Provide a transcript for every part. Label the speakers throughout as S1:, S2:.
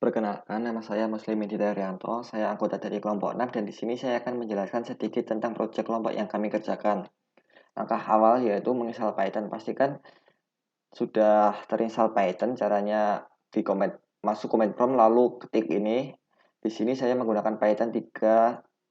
S1: Perkenalkan, nama saya Muslim Medita Rianto. Saya anggota dari kelompok 6 dan di sini saya akan menjelaskan sedikit tentang proyek kelompok yang kami kerjakan. Langkah awal yaitu menginstal Python. Pastikan sudah terinstall Python. Caranya masuk command prompt lalu ketik ini. Di sini saya menggunakan Python 3.9.1.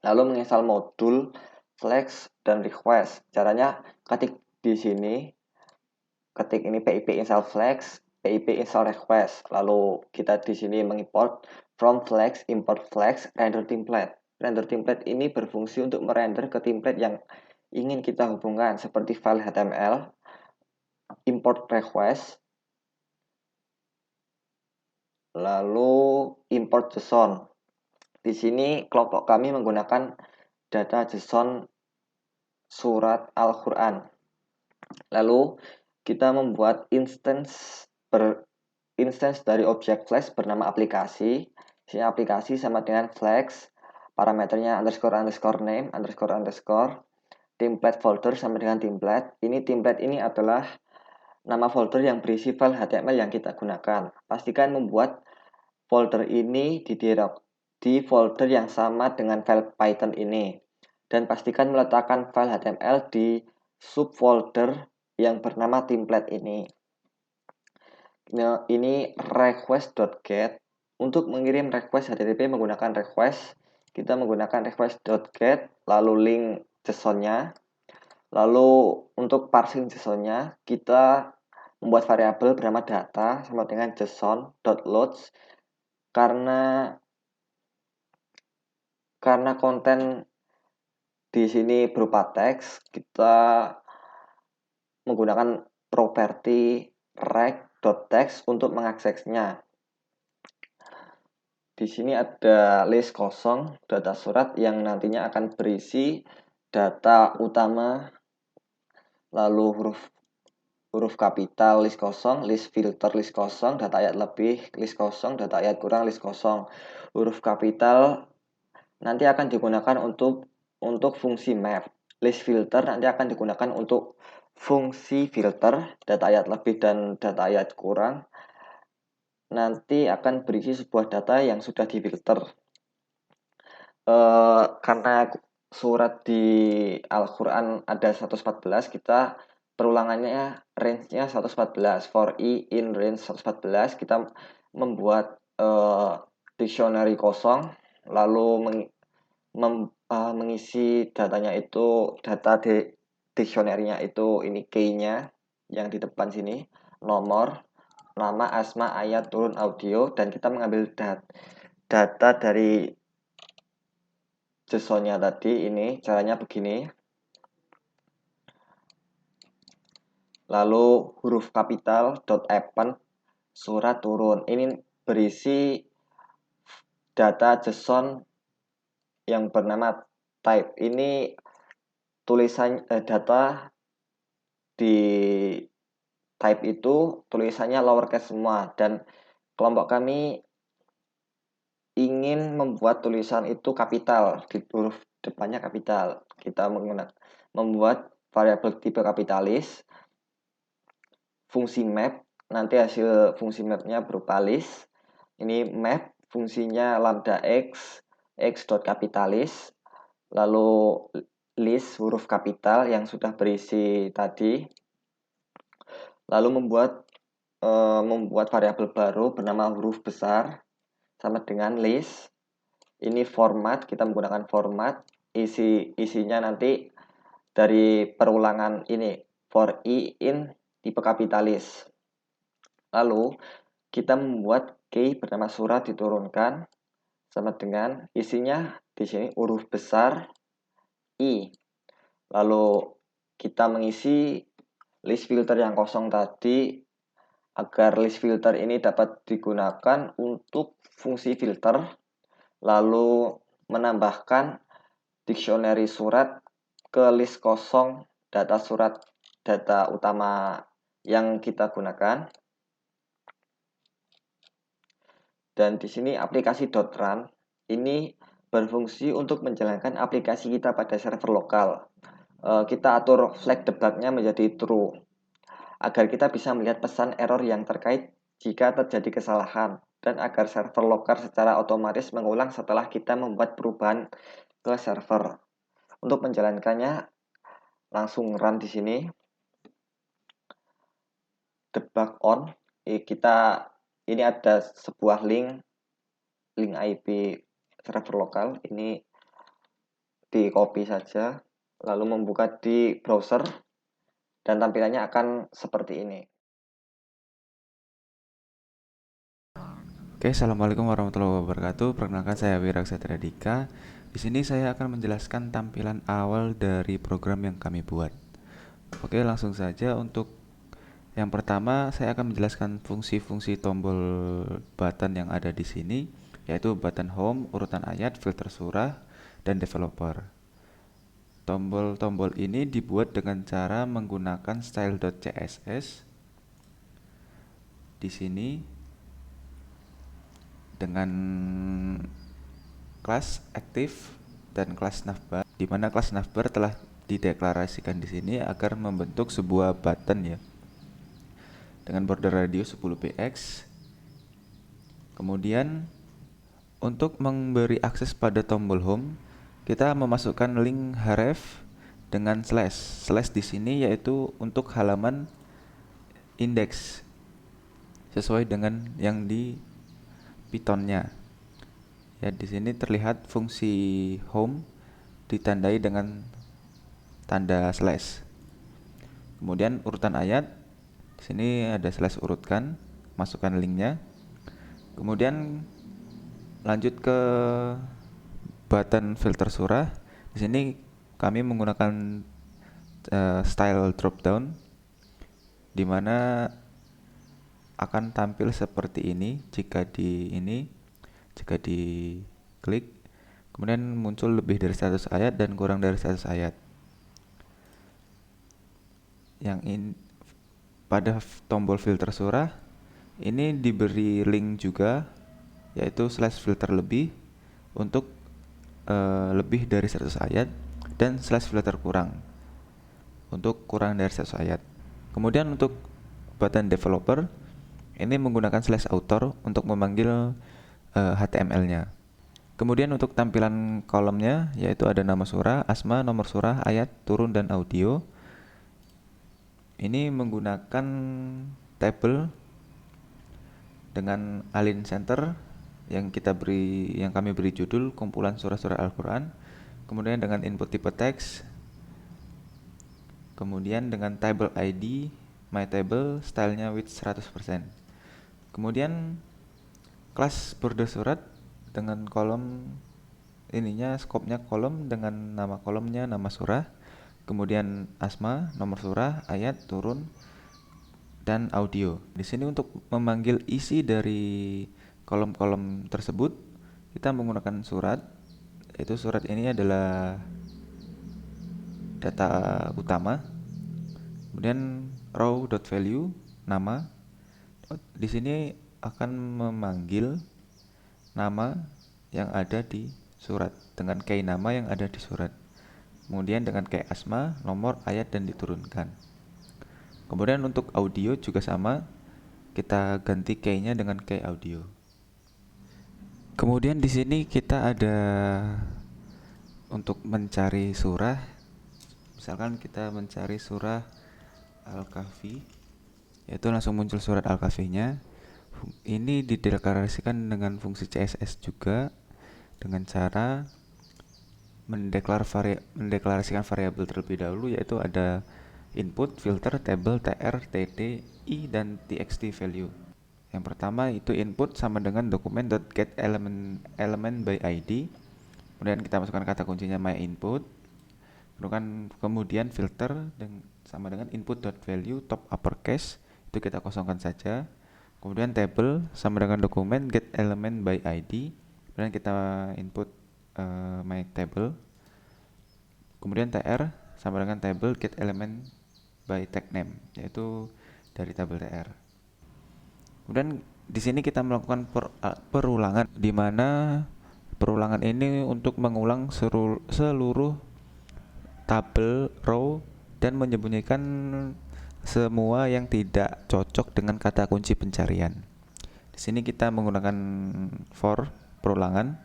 S1: Lalu menginstal modul flex dan request. Caranya ketik di sini, ketik ini pip install flex, pip install request. Lalu kita di sini mengimport from flex, import flex, render template. Render template ini berfungsi untuk merender ke template yang ingin kita hubungkan seperti file HTML, import request, lalu import JSON. Di sini kelompok kami menggunakan data JSON surat Al-Quran. Lalu kita membuat instance dari objek flex bernama aplikasi. Isinya aplikasi sama dengan flex, parameternya underscore name underscore template folder sama dengan template. Template ini adalah nama folder yang berisi file HTML yang kita gunakan. Pastikan membuat folder ini di folder yang sama dengan file Python ini. Dan pastikan meletakkan file HTML di subfolder yang bernama template ini. Nah, ini request.get. Untuk mengirim request HTTP menggunakan request, kita menggunakan request.get, lalu link JSON-nya. Lalu untuk parsing JSON-nya, kita membuat variabel bernama data sama dengan JSON.loads karena konten di sini berupa teks, kita menggunakan properti rect.text untuk mengaksesnya. Di sini ada list kosong data surat yang nantinya akan berisi data utama, lalu huruf kapital list kosong, list filter list kosong, data ayat lebih list kosong, data ayat kurang list kosong. Huruf kapital nanti akan digunakan untuk fungsi map. List filter nanti akan digunakan untuk fungsi filter. Data ayat lebih dan data ayat kurang nanti akan berisi sebuah data yang sudah difilter. Karena surat di Al-Quran ada 114, kita perulangannya range-nya 114. For i in range 114, kita membuat dictionary kosong, lalu mengisi datanya itu, dictionary-nya itu ini key-nya yang di depan sini, nomor, nama, asma, ayat, turun, audio, dan kita mengambil data dari JSON-nya tadi. Ini caranya begini. Lalu huruf kapital .append surat turun. Ini berisi data JSON yang bernama type. Ini tulisan data di type itu tulisannya lowercase semua, dan kelompok kami ingin membuat tulisan itu kapital, di huruf depannya kapital. Kita membuat variabel tipe kapitalis, fungsi map, nanti hasil fungsi mapnya berupa list. Ini map, fungsinya lambda x.kapitalis, lalu list huruf kapital yang sudah berisi tadi, lalu membuat variabel baru bernama huruf besar sama dengan list. Ini format, kita menggunakan format, isinya nanti dari perulangan ini, for i in tipe kapitalis. Lalu kita membuat key bernama surat diturunkan sama dengan isinya di sini huruf besar i. Lalu kita mengisi list filter yang kosong tadi agar list filter ini dapat digunakan untuk fungsi filter, lalu menambahkan dictionary surat ke list kosong data surat, data utama yang kita gunakan. Dan di sini aplikasi .run ini berfungsi untuk menjalankan aplikasi kita pada server lokal. Kita atur flag debugnya menjadi true agar kita bisa melihat pesan error yang terkait jika terjadi kesalahan, dan agar server loker secara otomatis mengulang setelah kita membuat perubahan ke server. Untuk menjalankannya, langsung run di sini. Debug on. Ini ada sebuah link IP server lokal. Ini di copy saja, lalu membuka di browser, dan tampilannya akan seperti ini.
S2: Oke, assalamualaikum warahmatullahi wabarakatuh. Perkenalkan, saya Wiraksatria Dika. Di sini saya akan menjelaskan tampilan awal dari program yang kami buat. Oke, langsung saja. Untuk yang pertama, saya akan menjelaskan fungsi-fungsi tombol button yang ada di sini, yaitu button home, urutan ayat, filter surah, dan developer. Tombol-tombol ini dibuat dengan cara menggunakan style.css. Di sini dengan kelas aktif dan kelas navbar, di mana kelas navbar telah dideklarasikan di sini agar membentuk sebuah button ya, dengan border radius 10 px. Kemudian untuk memberi akses pada tombol home, kita memasukkan link href dengan slash. Slash di sini yaitu untuk halaman indeks sesuai dengan yang di Python-nya. Ya, di sini terlihat fungsi home ditandai dengan tanda slash. Kemudian urutan ayat, di sini ada slash urutkan, masukkan linknya. Kemudian lanjut ke button filter surah. Di sini kami menggunakan style dropdown, di mana akan tampil seperti ini jika diklik, kemudian muncul lebih dari 100 ayat dan kurang dari 100 ayat. Pada tombol filter surah ini diberi link juga, yaitu slash filter lebih untuk lebih dari 100 ayat, dan slash filter kurang untuk kurang dari 100 ayat. Kemudian untuk button developer ini menggunakan slash author untuk memanggil HTML-nya. Kemudian untuk tampilan kolomnya, yaitu ada nama surah, asma, nomor surah, ayat, turun, dan audio. Ini menggunakan table dengan align center yang kami beri judul kumpulan surah-surah Al-Quran. Kemudian dengan input tipe teks. Kemudian dengan table ID, my table, stylenya width 100%. Kemudian kelas border surat dengan kolom skopnya kolom dengan nama kolomnya nama surah, kemudian asma, nomor surah, ayat, turun, dan audio. Di sini untuk memanggil isi dari kolom-kolom tersebut, kita menggunakan surat, yaitu surat ini adalah data utama. Kemudian row.value, nama. Di sini akan memanggil nama yang ada di surat dengan key nama yang ada di surat. Kemudian dengan key asma, nomor, ayat, dan diturunkan. Kemudian untuk audio juga sama, kita ganti key-nya dengan key audio. Kemudian di sini kita ada untuk mencari surah. Misalkan kita mencari surah Al-Kahfi, yaitu langsung muncul surat Al-Kahfi-nya. Ini dideklarasikan dengan fungsi CSS juga, dengan cara mendeklarasikan variabel terlebih dahulu, yaitu ada input, filter, table, tr, td, i, dan txt value. Yang pertama itu input sama dengan document.getElement by id. Kemudian kita masukkan kata kuncinya my input. Kemudian filter sama dengan input.value top uppercase, itu kita kosongkan saja. Kemudian table sama dengan dokumen getElement by id. Kemudian kita input my table. Kemudian tr sama dengan table getElement by tag name, yaitu dari tabel tr. Kemudian di sini kita melakukan perulangan, di mana perulangan ini untuk mengulang seluruh tabel row dan menyembunyikan semua yang tidak cocok dengan kata kunci pencarian. Di sini kita menggunakan for perulangan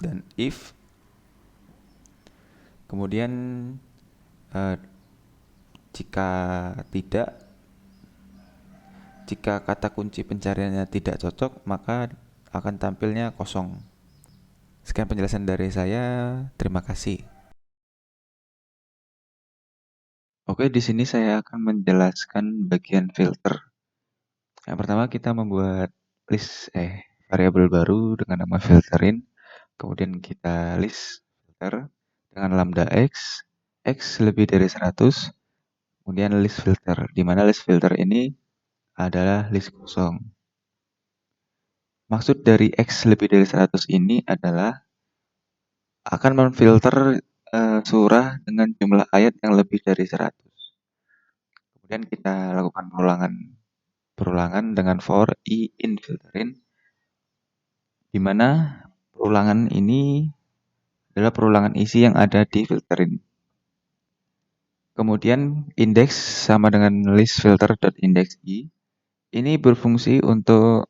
S2: dan if. Kemudian eh, jika tidak, jika kata kunci pencariannya tidak cocok, maka akan tampilnya kosong. Sekian penjelasan dari saya. Terima kasih. Oke, di sini saya akan menjelaskan bagian filter. Yang pertama kita membuat list variabel baru dengan nama filterin. Kemudian kita list filter dengan lambda x lebih dari 100. Kemudian list filter, di mana list filter ini adalah list kosong. Maksud dari x lebih dari 100 ini adalah akan memfilter surah dengan jumlah ayat yang lebih dari 100. Kemudian kita lakukan perulangan dengan for i in filterin, di mana perulangan ini adalah perulangan isi yang ada di filterin. Kemudian indeks sama dengan list filter index i. Ini berfungsi untuk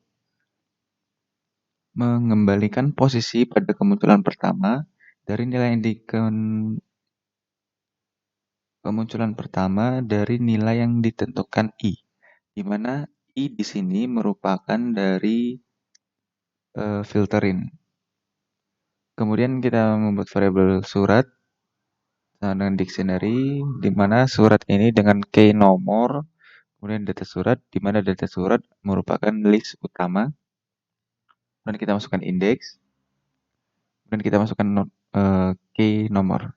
S2: mengembalikan posisi pada kemunculan pertama dari nilai yang kemunculan pertama dari nilai yang ditentukan i, di mana i di sini merupakan dari filterin. Kemudian kita membuat variabel surat dengan dictionary, di mana surat ini dengan key nomor, kemudian data surat, di mana data surat merupakan list utama. Kemudian kita masukkan indeks, kemudian kita masukkan key nomor.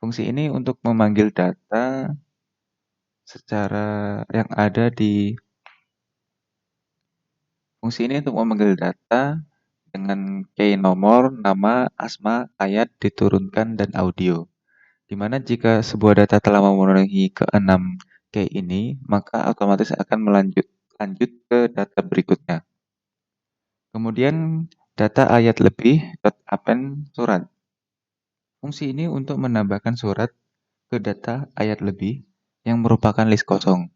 S2: Fungsi ini untuk memanggil data secara yang ada di fungsi ini untuk memanggil data dengan key nomor, nama, asma, ayat, diturunkan, dan audio. Di mana jika sebuah data telah memenuhi ke-6 key ini, maka otomatis akan lanjut ke data berikutnya. Kemudian data ayat lebih append surat. Fungsi ini untuk menambahkan surat ke data ayat lebih yang merupakan list kosong.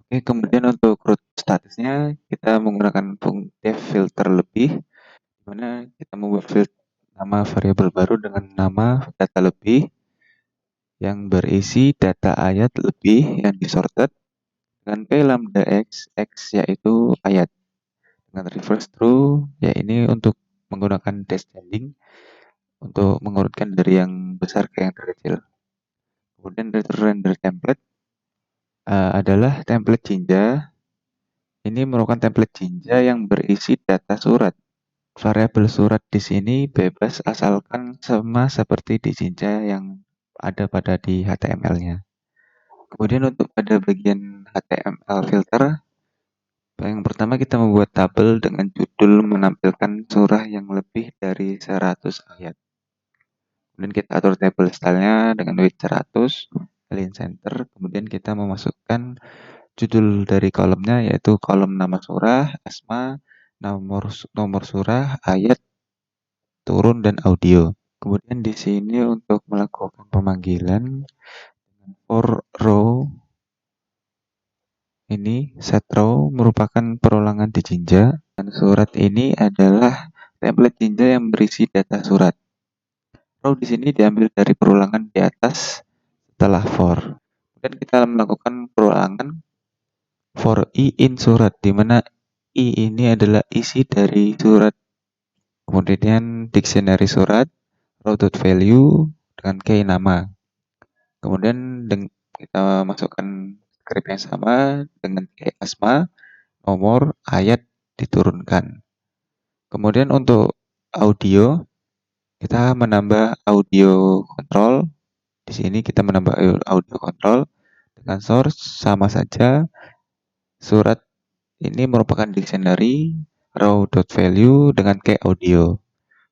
S2: Oke, kemudian untuk root statusnya kita menggunakan def filter lebih, di mana kita membuat nama variabel baru dengan nama data lebih yang berisi data ayat lebih yang disorted dengan p lambda x yaitu ayat, dengan reverse true, ya ini untuk menggunakan descending untuk mengurutkan dari yang besar ke yang terkecil. Kemudian render template adalah template Jinja. Ini merupakan template Jinja yang berisi data surat. Variabel surat di sini bebas asalkan sama seperti di Jinja yang ada pada di HTML-nya. Kemudian untuk pada bagian HTML filter, yang pertama kita membuat tabel dengan judul menampilkan surah yang lebih dari 100 ayat. Kemudian kita atur table style-nya dengan width 100, align center. Kemudian kita memasukkan judul dari kolomnya yaitu kolom nama surah, asma, nomor surah, ayat, turun, dan audio. Kemudian di sini untuk melakukan pemanggilan for row ini set row merupakan perulangan di Jinja, dan surat ini adalah template Jinja yang berisi data surat. Row di sini diambil dari perulangan di atas setelah for. Kemudian kita melakukan perulangan for i in surat, di mana i ini adalah isi dari surat. Kemudian dictionary surat, row.value dengan key nama. Kemudian kita masukkan script yang sama dengan key asma, nomor, ayat, diturunkan. Kemudian untuk audio, kita menambah audio control. Di sini kita menambah audio control dengan source sama saja. Surat ini merupakan dictionary row.value dengan key audio.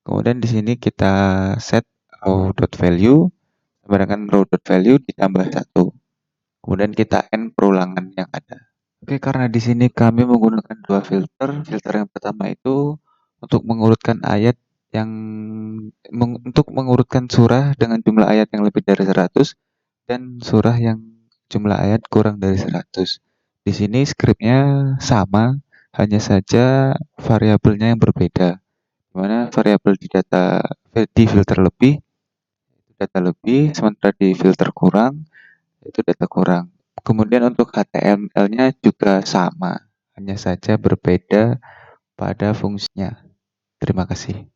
S2: Kemudian di sini kita set row.value sama dengan row.value ditambah 1. Kemudian kita end perulangan yang ada. Oke, karena di sini kami menggunakan dua filter. Filter yang pertama itu untuk mengurutkan ayat yang untuk mengurutkan surah dengan jumlah ayat yang lebih dari 100 dan surah yang jumlah ayat kurang dari 100. Di sini scriptnya sama hanya saja variabelnya yang berbeda. Dimana variabel di filter lebih itu data lebih, sementara di filter kurang itu data kurang. Kemudian untuk HTML-nya juga sama, hanya saja berbeda pada fungsinya. Terima kasih.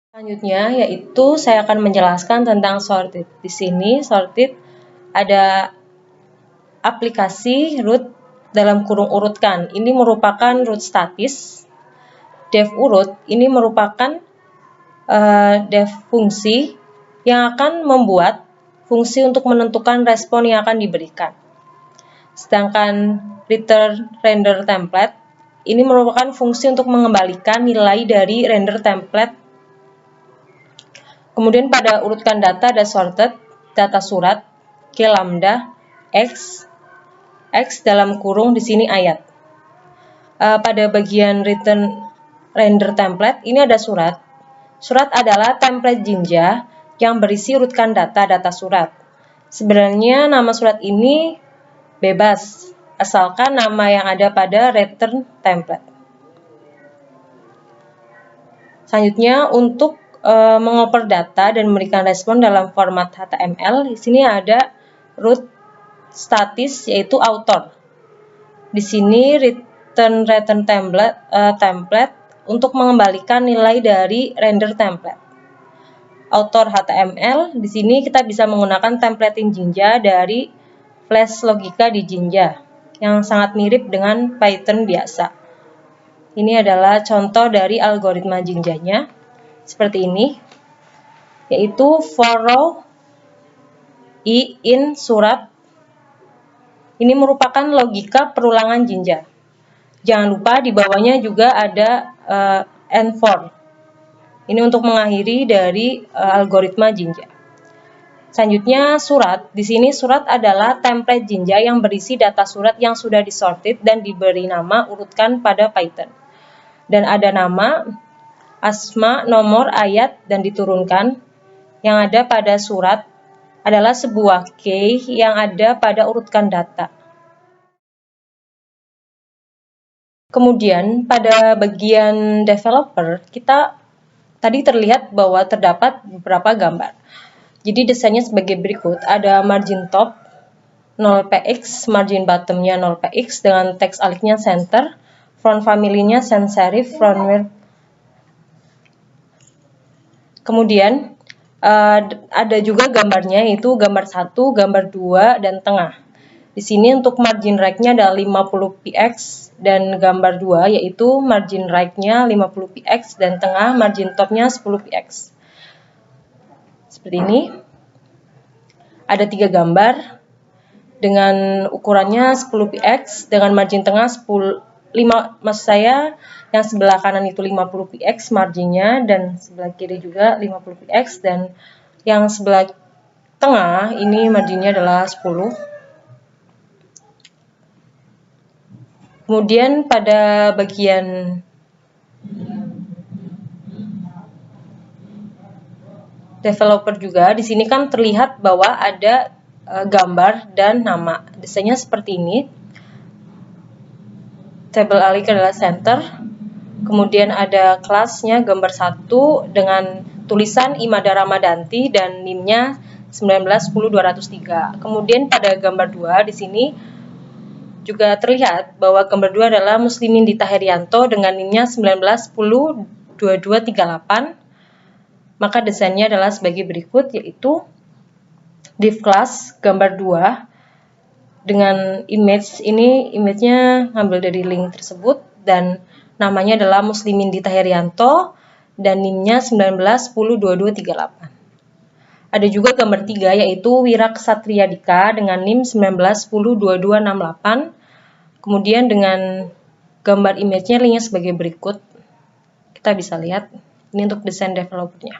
S3: Selanjutnya yaitu saya akan menjelaskan tentang sorted. Di sini sorted ada aplikasi root dalam kurung urutkan. Ini merupakan root statis. Def urut ini merupakan def fungsi yang akan membuat fungsi untuk menentukan respon yang akan diberikan. Sedangkan return render template ini merupakan fungsi untuk mengembalikan nilai dari render template. Kemudian pada urutkan data ada sorted, data surat, k lambda, x dalam kurung di sini ayat. Pada bagian return render template ini ada surat. Surat adalah template Jinja yang berisi urutkan data surat. Sebenarnya nama surat ini bebas, asalkan nama yang ada pada return template. Selanjutnya untuk mengoper data dan memberikan respon dalam format HTML, di sini ada root statis yaitu author. Di sini return template untuk mengembalikan nilai dari render template. Author HTML, di sini kita bisa menggunakan templating Jinja dari Flash Logika di Jinja yang sangat mirip dengan Python biasa. Ini adalah contoh dari algoritma Jinjanya seperti ini, yaitu for row i in surat. Ini merupakan logika perulangan Jinja. Jangan lupa di bawahnya juga ada and for. Ini untuk mengakhiri dari algoritma Jinja. Selanjutnya surat. Di sini surat adalah template Jinja yang berisi data surat yang sudah disorted dan diberi nama urutkan pada Python. Dan ada nama, asma, nomor, ayat, dan diturunkan. Yang ada pada surat adalah sebuah key yang ada pada urutkan data. Kemudian pada bagian developer, kita tadi terlihat bahwa terdapat beberapa gambar. Jadi desainnya sebagai berikut, ada margin top 0px, margin bottomnya 0px dengan teks aliknya center, font family-nya sans serif, front. Kemudian ada juga gambarnya, yaitu gambar 1, gambar 2, dan tengah. Di sini untuk margin right-nya adalah 50px dan gambar 2 yaitu margin right-nya 50px dan tengah margin top-nya 10px. Seperti ini. Ada 3 gambar dengan ukurannya 10px dengan margin tengah 5, maksud saya yang sebelah kanan itu 50px marginnya dan sebelah kiri juga 50px dan yang sebelah tengah ini marginnya adalah 10. Kemudian pada bagian developer juga di sini kan terlihat bahwa ada gambar dan nama. Desainnya seperti ini. Table alik adalah center. Kemudian ada kelasnya gambar 1 dengan tulisan Imada Ramadanti dan NIM-nya 1910203. Kemudian pada gambar 2 di sini juga terlihat bahwa gambar 2 adalah Muslimin Dita Herianto dengan NIM-nya 1910238. Maka desainnya adalah sebagai berikut, yaitu div class gambar 2 dengan image ini, image-nya ngambil dari link tersebut dan namanya adalah Muslimin Dita Herianto dan NIM-nya 1910238. Ada juga gambar 3 yaitu Wira Ksatria Dika dengan NIM 1910268. Kemudian dengan gambar image-nya linknya sebagai berikut. Kita bisa lihat ini untuk desain developernya.